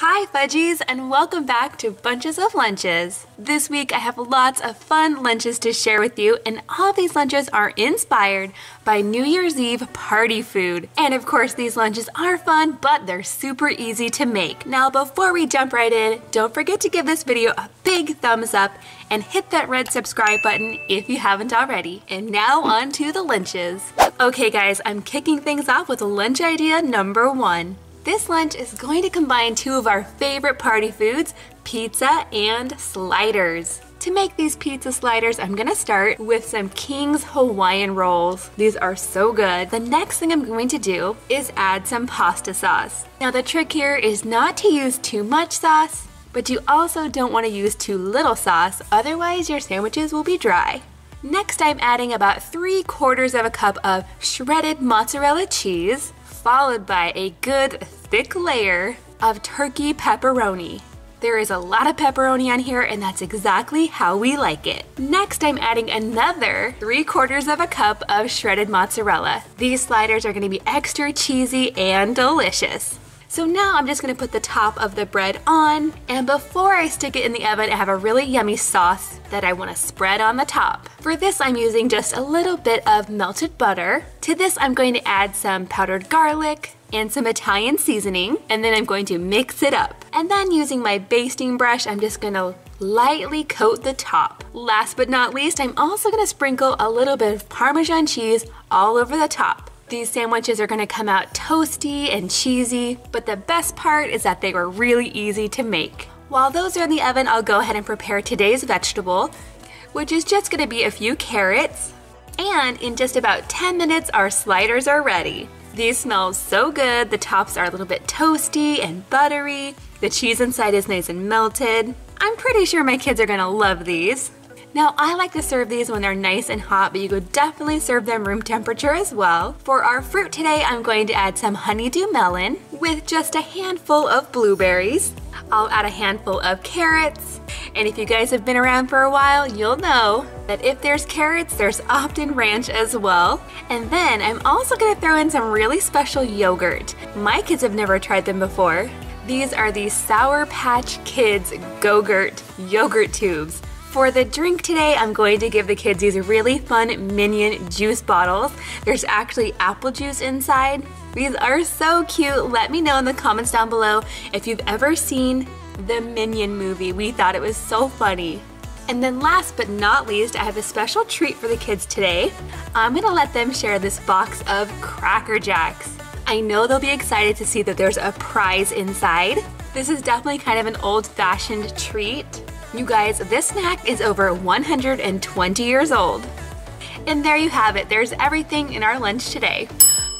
Hi Fudgies, and welcome back to Bunches of Lunches. This week I have lots of fun lunches to share with you, and all these lunches are inspired by New Year's Eve party food. And of course these lunches are fun, but they're super easy to make. Now before we jump right in, don't forget to give this video a big thumbs up and hit that red subscribe button if you haven't already. And now on to the lunches. Okay guys, I'm kicking things off with lunch idea number 1. This lunch is going to combine two of our favorite party foods, pizza and sliders. To make these pizza sliders, I'm gonna start with some King's Hawaiian rolls. These are so good. The next thing I'm going to do is add some pasta sauce. Now the trick here is not to use too much sauce, but you also don't want to use too little sauce, otherwise your sandwiches will be dry. Next, I'm adding about 3/4 of a cup of shredded mozzarella cheese, followed by a good thick layer of turkey pepperoni. There is a lot of pepperoni on here, and that's exactly how we like it. Next, I'm adding another 3/4 of a cup of shredded mozzarella. These sliders are gonna be extra cheesy and delicious. So now I'm just gonna put the top of the bread on, and before I stick it in the oven, I have a really yummy sauce that I wanna spread on the top. For this, I'm using just a little bit of melted butter. To this, I'm going to add some powdered garlic and some Italian seasoning, and then I'm going to mix it up. And then using my basting brush, I'm just gonna lightly coat the top. Last but not least, I'm also gonna sprinkle a little bit of Parmesan cheese all over the top. These sandwiches are gonna come out toasty and cheesy, but the best part is that they were really easy to make. While those are in the oven, I'll go ahead and prepare today's vegetable, which is just gonna be a few carrots. And in just about 10 minutes, our sliders are ready. These smell so good. The tops are a little bit toasty and buttery. The cheese inside is nice and melted. I'm pretty sure my kids are gonna love these. Now, I like to serve these when they're nice and hot, but you could definitely serve them room temperature as well. For our fruit today, I'm going to add some honeydew melon with just a handful of blueberries. I'll add a handful of carrots. And if you guys have been around for a while, you'll know that if there's carrots, there's often ranch as well. And then I'm also gonna throw in some really special yogurt. My kids have never tried them before. These are the Sour Patch Kids Go-Gurt yogurt tubes. For the drink today, I'm going to give the kids these really fun Minion juice bottles. There's actually apple juice inside. These are so cute. Let me know in the comments down below if you've ever seen the Minion movie. We thought it was so funny. And then last but not least, I have a special treat for the kids today. I'm gonna let them share this box of Cracker Jacks. I know they'll be excited to see that there's a prize inside. This is definitely kind of an old-fashioned treat. You guys, this snack is over 120 years old. And there you have it. There's everything in our lunch today.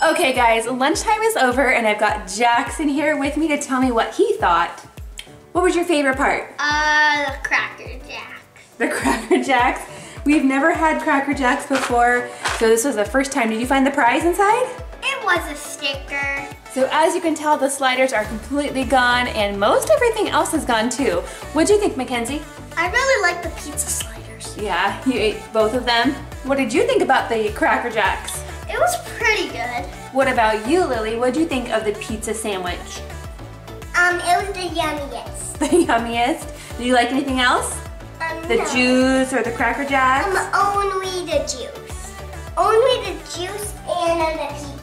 Okay guys, lunchtime is over and I've got Jackson here with me to tell me what he thought. What was your favorite part? The Cracker Jacks. The Cracker Jacks? We've never had Cracker Jacks before, so this was the first time. Did you find the prize inside? It was a sticker. So as you can tell, the sliders are completely gone and most everything else is gone too. What'd you think, Mackenzie? I really like the pizza sliders. Yeah, you ate both of them. What did you think about the Cracker Jacks? It was pretty good. What about you, Lily? What'd you think of the pizza sandwich? It was the yummiest. The yummiest? Do you like anything else? The No. juice or the Cracker Jacks? Only the juice. Only the juice and the pizzas.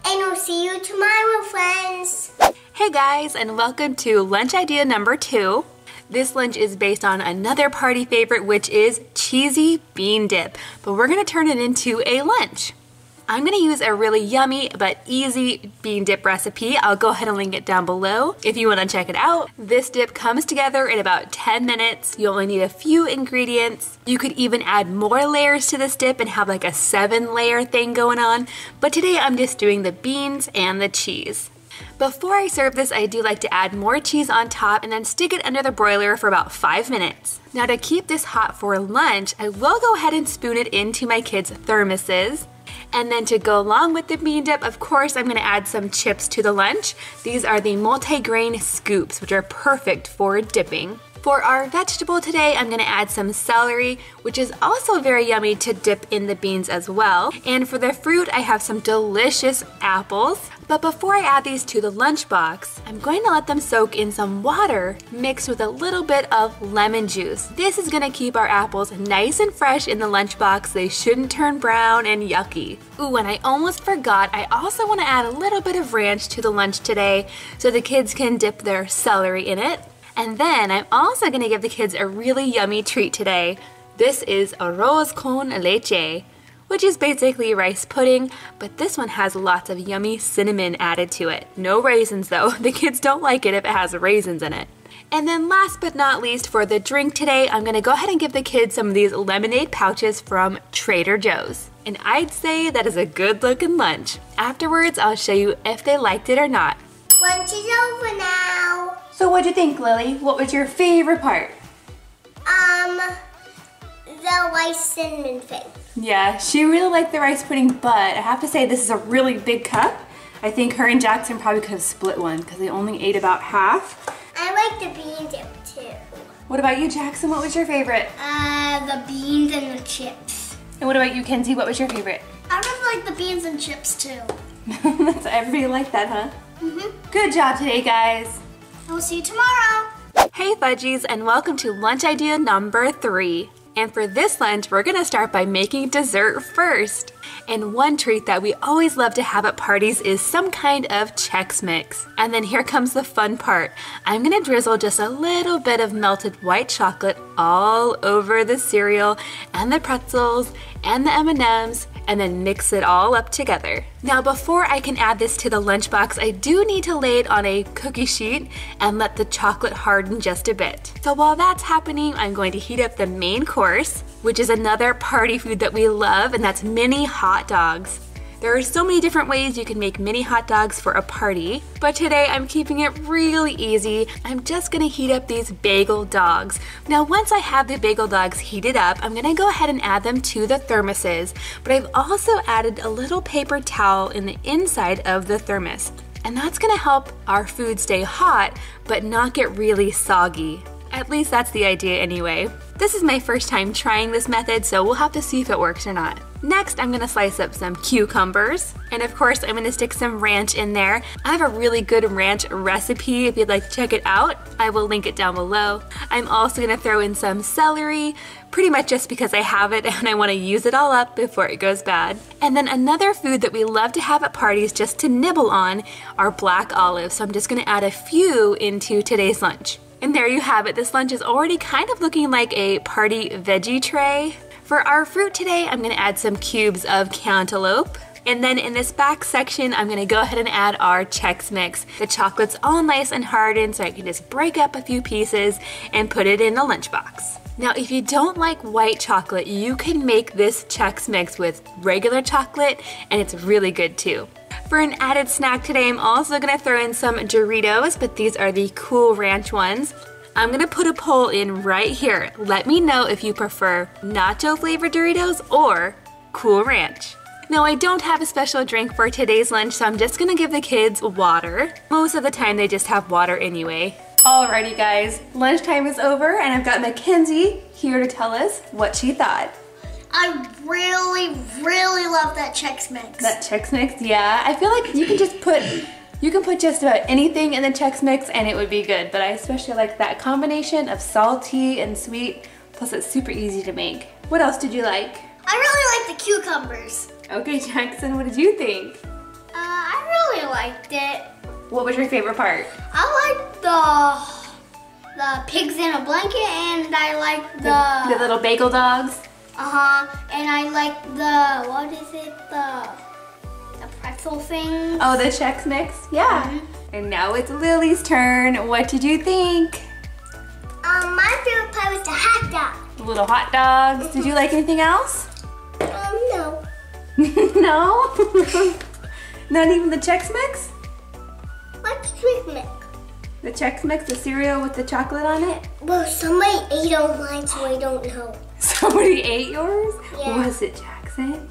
And we'll see you tomorrow, friends. Hey guys, and welcome to lunch idea number 2. This lunch is based on another party favorite, which is cheesy bean dip, but we're gonna turn it into a lunch. I'm gonna use a really yummy but easy bean dip recipe. I'll go ahead and link it down below if you wanna check it out. This dip comes together in about 10 minutes. You only need a few ingredients. You could even add more layers to this dip and have like a 7-layer thing going on, but today I'm just doing the beans and the cheese. Before I serve this, I do like to add more cheese on top and then stick it under the broiler for about 5 minutes. Now to keep this hot for lunch, I will go ahead and spoon it into my kids' thermoses. And then to go along with the bean dip, of course, I'm gonna add some chips to the lunch. These are the multi-grain scoops, which are perfect for dipping. For our vegetable today, I'm gonna add some celery, which is also very yummy to dip in the beans as well. And for the fruit, I have some delicious apples. But before I add these to the lunchbox, I'm going to let them soak in some water mixed with a little bit of lemon juice. This is gonna keep our apples nice and fresh in the lunchbox. They shouldn't turn brown and yucky. Ooh, and I almost forgot, I also wanna add a little bit of ranch to the lunch today so the kids can dip their celery in it. And then I'm also gonna give the kids a really yummy treat today. This is arroz con leche, which is basically rice pudding, but this one has lots of yummy cinnamon added to it. No raisins though, the kids don't like it if it has raisins in it. And then last but not least for the drink today, I'm gonna go ahead and give the kids some of these lemonade pouches from Trader Joe's. And I'd say that is a good looking lunch. Afterwards, I'll show you if they liked it or not. Lunch is over now. So what'd you think, Lily? What was your favorite part? The rice cinnamon thing. Yeah, she really liked the rice pudding, but I have to say this is a really big cup. I think her and Jackson probably could have split one because they only ate about half. I like the bean dip too. What about you, Jackson? What was your favorite? The beans and the chips. And what about you, Kenzie? What was your favorite? I really like the beans and chips too. That's everybody liked that, huh? Mm-hmm. Good job today, guys. We'll see you tomorrow. Hey, Fudgies, and welcome to lunch idea number 3. And for this lunch, we're gonna start by making dessert first. And one treat that we always love to have at parties is some kind of Chex Mix. And then here comes the fun part. I'm gonna drizzle just a little bit of melted white chocolate all over the cereal and the pretzels and the M&Ms, and then mix it all up together. Now before I can add this to the lunchbox, I do need to lay it on a cookie sheet and let the chocolate harden just a bit. So while that's happening, I'm going to heat up the main course, which is another party food that we love, and that's mini hot dogs. There are so many different ways you can make mini hot dogs for a party, but today I'm keeping it really easy. I'm just gonna heat up these bagel dogs. Now once I have the bagel dogs heated up, I'm gonna go ahead and add them to the thermoses, but I've also added a little paper towel in the inside of the thermos. And that's gonna help our food stay hot, but not get really soggy. At least that's the idea anyway. This is my first time trying this method, so we'll have to see if it works or not. Next, I'm gonna slice up some cucumbers. And of course, I'm gonna stick some ranch in there. I have a really good ranch recipe if you'd like to check it out. I will link it down below. I'm also gonna throw in some celery, pretty much just because I have it and I wanna use it all up before it goes bad. And then another food that we love to have at parties just to nibble on are black olives. So I'm just gonna add a few into today's lunch. And there you have it. This lunch is already kind of looking like a party veggie tray. For our fruit today, I'm gonna add some cubes of cantaloupe. And then in this back section, I'm gonna go ahead and add our Chex Mix. The chocolate's all nice and hardened, so I can just break up a few pieces and put it in the lunchbox. Now, if you don't like white chocolate, you can make this Chex Mix with regular chocolate, and it's really good too. For an added snack today, I'm also gonna throw in some Doritos, but these are the Cool Ranch ones. I'm gonna put a poll in right here. Let me know if you prefer nacho flavored Doritos or Cool Ranch. Now I don't have a special drink for today's lunch, so I'm just gonna give the kids water. Most of the time they just have water anyway. Alrighty guys, lunchtime is over and I've got Mackenzie here to tell us what she thought. I really, really love that Chex Mix. That Chex Mix, yeah. I feel like you can put just about anything in the Chex Mix and it would be good, but I especially like that combination of salty and sweet, plus it's super easy to make. What else did you like? I really like the cucumbers. Okay, Jackson, what did you think? I really liked it. What was your favorite part? I liked the pigs in a blanket, and I liked the little bagel dogs. And I like the, what is it, the pretzel thing. Oh, the Chex Mix? Yeah. Mm-hmm. And now it's Lily's turn. What did you think? My favorite part was the hot dog. The little hot dogs. Mm-hmm. Did you like anything else? No. No? Not even the Chex Mix? What's Chex Mix? The Chex Mix, the cereal with the chocolate on it? Well, somebody ate on mine, so I don't know. Somebody ate yours? Yeah. Was it Jackson?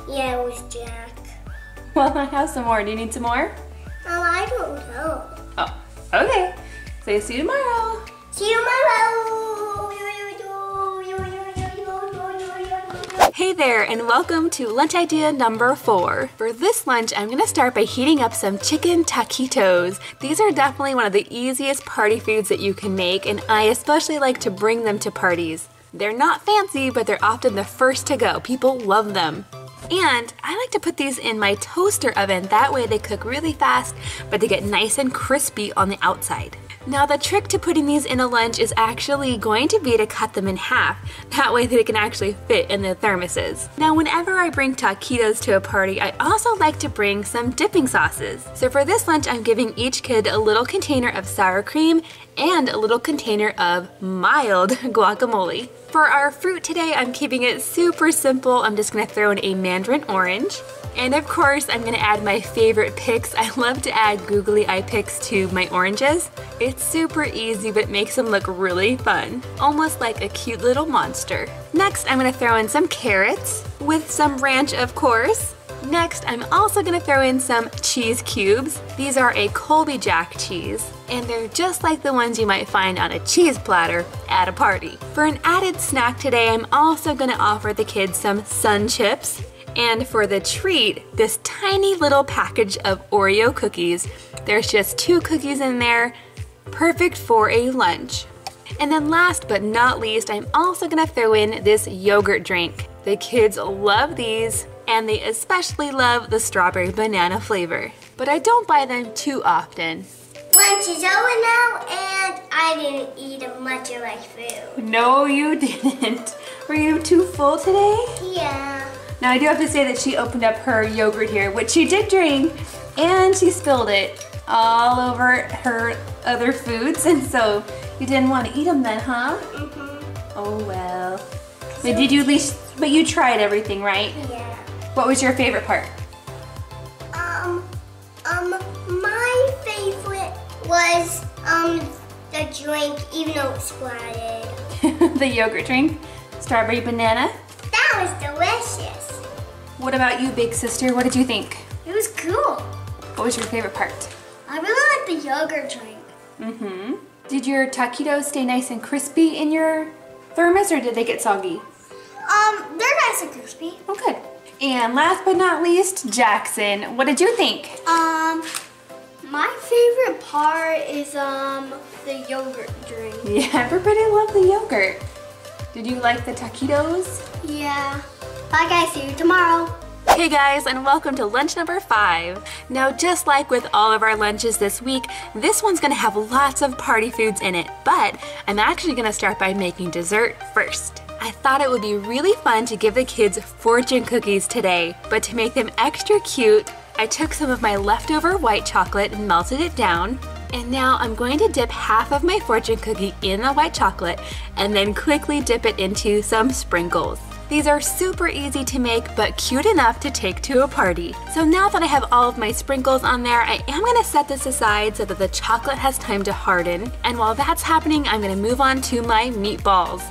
Yeah, it was Jack. Well, I have some more. Do you need some more? I don't know. Oh, okay. So see you tomorrow. See you tomorrow. Hey there, and welcome to lunch idea number 4. For this lunch, I'm gonna start by heating up some chicken taquitos. These are definitely one of the easiest party foods that you can make, and I especially like to bring them to parties. They're not fancy, but they're often the first to go. People love them. And I like to put these in my toaster oven. That way they cook really fast, but they get nice and crispy on the outside. Now the trick to putting these in a lunch is actually going to be to cut them in half. That way they can actually fit in the thermoses. Now whenever I bring taquitos to a party, I also like to bring some dipping sauces. So for this lunch, I'm giving each kid a little container of sour cream and a little container of mild guacamole. For our fruit today, I'm keeping it super simple. I'm just gonna throw in a mandarin orange. And of course, I'm gonna add my favorite picks. I love to add googly eye picks to my oranges. It's super easy, but it makes them look really fun. Almost like a cute little monster. Next, I'm gonna throw in some carrots with some ranch, of course. Next, I'm also gonna throw in some cheese cubes. These are a Colby Jack cheese, and they're just like the ones you might find on a cheese platter at a party. For an added snack today, I'm also gonna offer the kids some Sun Chips. And for the treat, this tiny little package of Oreo cookies. There's just 2 cookies in there, perfect for a lunch. And then last but not least, I'm also gonna throw in this yogurt drink. The kids love these, and they especially love the strawberry banana flavor. But I don't buy them too often. Lunch is over now, and I didn't eat much of my food. No, you didn't. Were you too full today? Yeah. Now I do have to say that she opened up her yogurt here, which she did drink, and she spilled it all over her other foods, and so you didn't want to eat them then, huh? Mm-hmm. Oh well. But did you at least, but you tried everything, right? Yeah. What was your favorite part? My favorite was, the drink, even though it splattered. The yogurt drink? Strawberry banana? That was delicious. What about you, big sister? What did you think? It was cool. What was your favorite part? I really like the yogurt drink. Mm-hmm. Did your taquitos stay nice and crispy in your thermos, or did they get soggy? They're nice and crispy. Oh, good. And last but not least, Jackson, what did you think? My favorite part is, the yogurt drink. Yeah, everybody loved the yogurt. Did you like the taquitos? Yeah. Bye guys, see you tomorrow. Hey guys, and welcome to lunch number 5. Now, just like with all of our lunches this week, this one's gonna have lots of party foods in it, but I'm actually gonna start by making dessert first. I thought it would be really fun to give the kids fortune cookies today, but to make them extra cute, I took some of my leftover white chocolate and melted it down. And now I'm going to dip half of my fortune cookie in the white chocolate and then quickly dip it into some sprinkles. These are super easy to make, but cute enough to take to a party. So now that I have all of my sprinkles on there, I am gonna set this aside so that the chocolate has time to harden. And while that's happening, I'm gonna move on to my meatballs.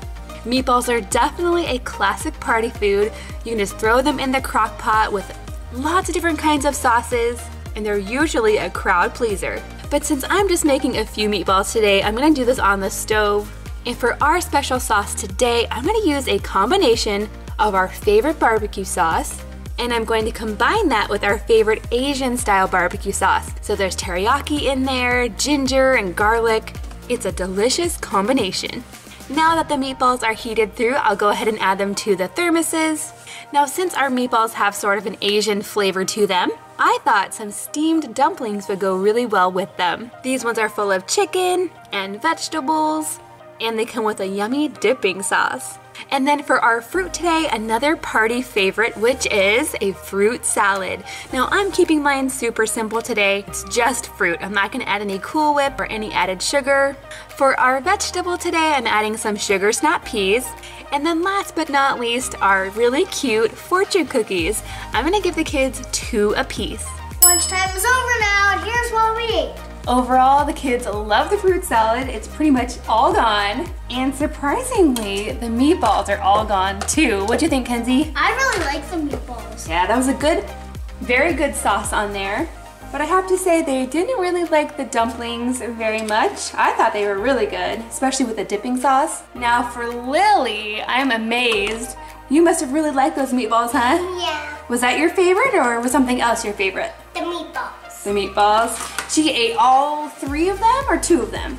Meatballs are definitely a classic party food. You can just throw them in the crock pot with lots of different kinds of sauces, and they're usually a crowd pleaser. But since I'm just making a few meatballs today, I'm gonna do this on the stove. And for our special sauce today, I'm gonna use a combination of our favorite barbecue sauce, and I'm going to combine that with our favorite Asian style barbecue sauce. So there's teriyaki in there, ginger and garlic. It's a delicious combination. Now that the meatballs are heated through, I'll go ahead and add them to the thermoses. Now, since our meatballs have sort of an Asian flavor to them, I thought some steamed dumplings would go really well with them. These ones are full of chicken and vegetables, and they come with a yummy dipping sauce. And then for our fruit today, another party favorite, which is a fruit salad. Now I'm keeping mine super simple today. It's just fruit. I'm not gonna add any Cool Whip or any added sugar. For our vegetable today, I'm adding some sugar snap peas. And then last but not least, our really cute fortune cookies. I'm gonna give the kids 2 apiece. Lunchtime is over now, and here's what we ate. Overall, the kids love the fruit salad. It's pretty much all gone. And surprisingly, the meatballs are all gone too. What'd you think, Kenzie? I really like the meatballs. Yeah, that was a good, very good sauce on there. But I have to say they didn't really like the dumplings very much. I thought they were really good, especially with the dipping sauce. Now for Lily, I'm amazed. You must have really liked those meatballs, huh? Yeah. Was that your favorite or was something else your favorite? The meatballs. The meatballs. She ate all 3 of them or 2 of them?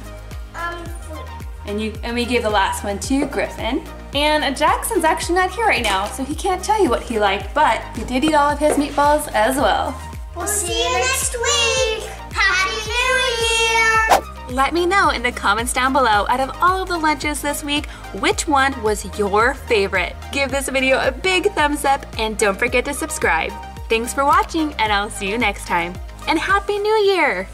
3. And we gave the last one to Griffin. And Jackson's actually not here right now, so he can't tell you what he liked, but he did eat all of his meatballs as well. We'll see you next week. Happy New Year. Let me know in the comments down below, out of all of the lunches this week, which one was your favorite? Give this video a big thumbs up and don't forget to subscribe. Thanks for watching and I'll see you next time. And Happy New Year!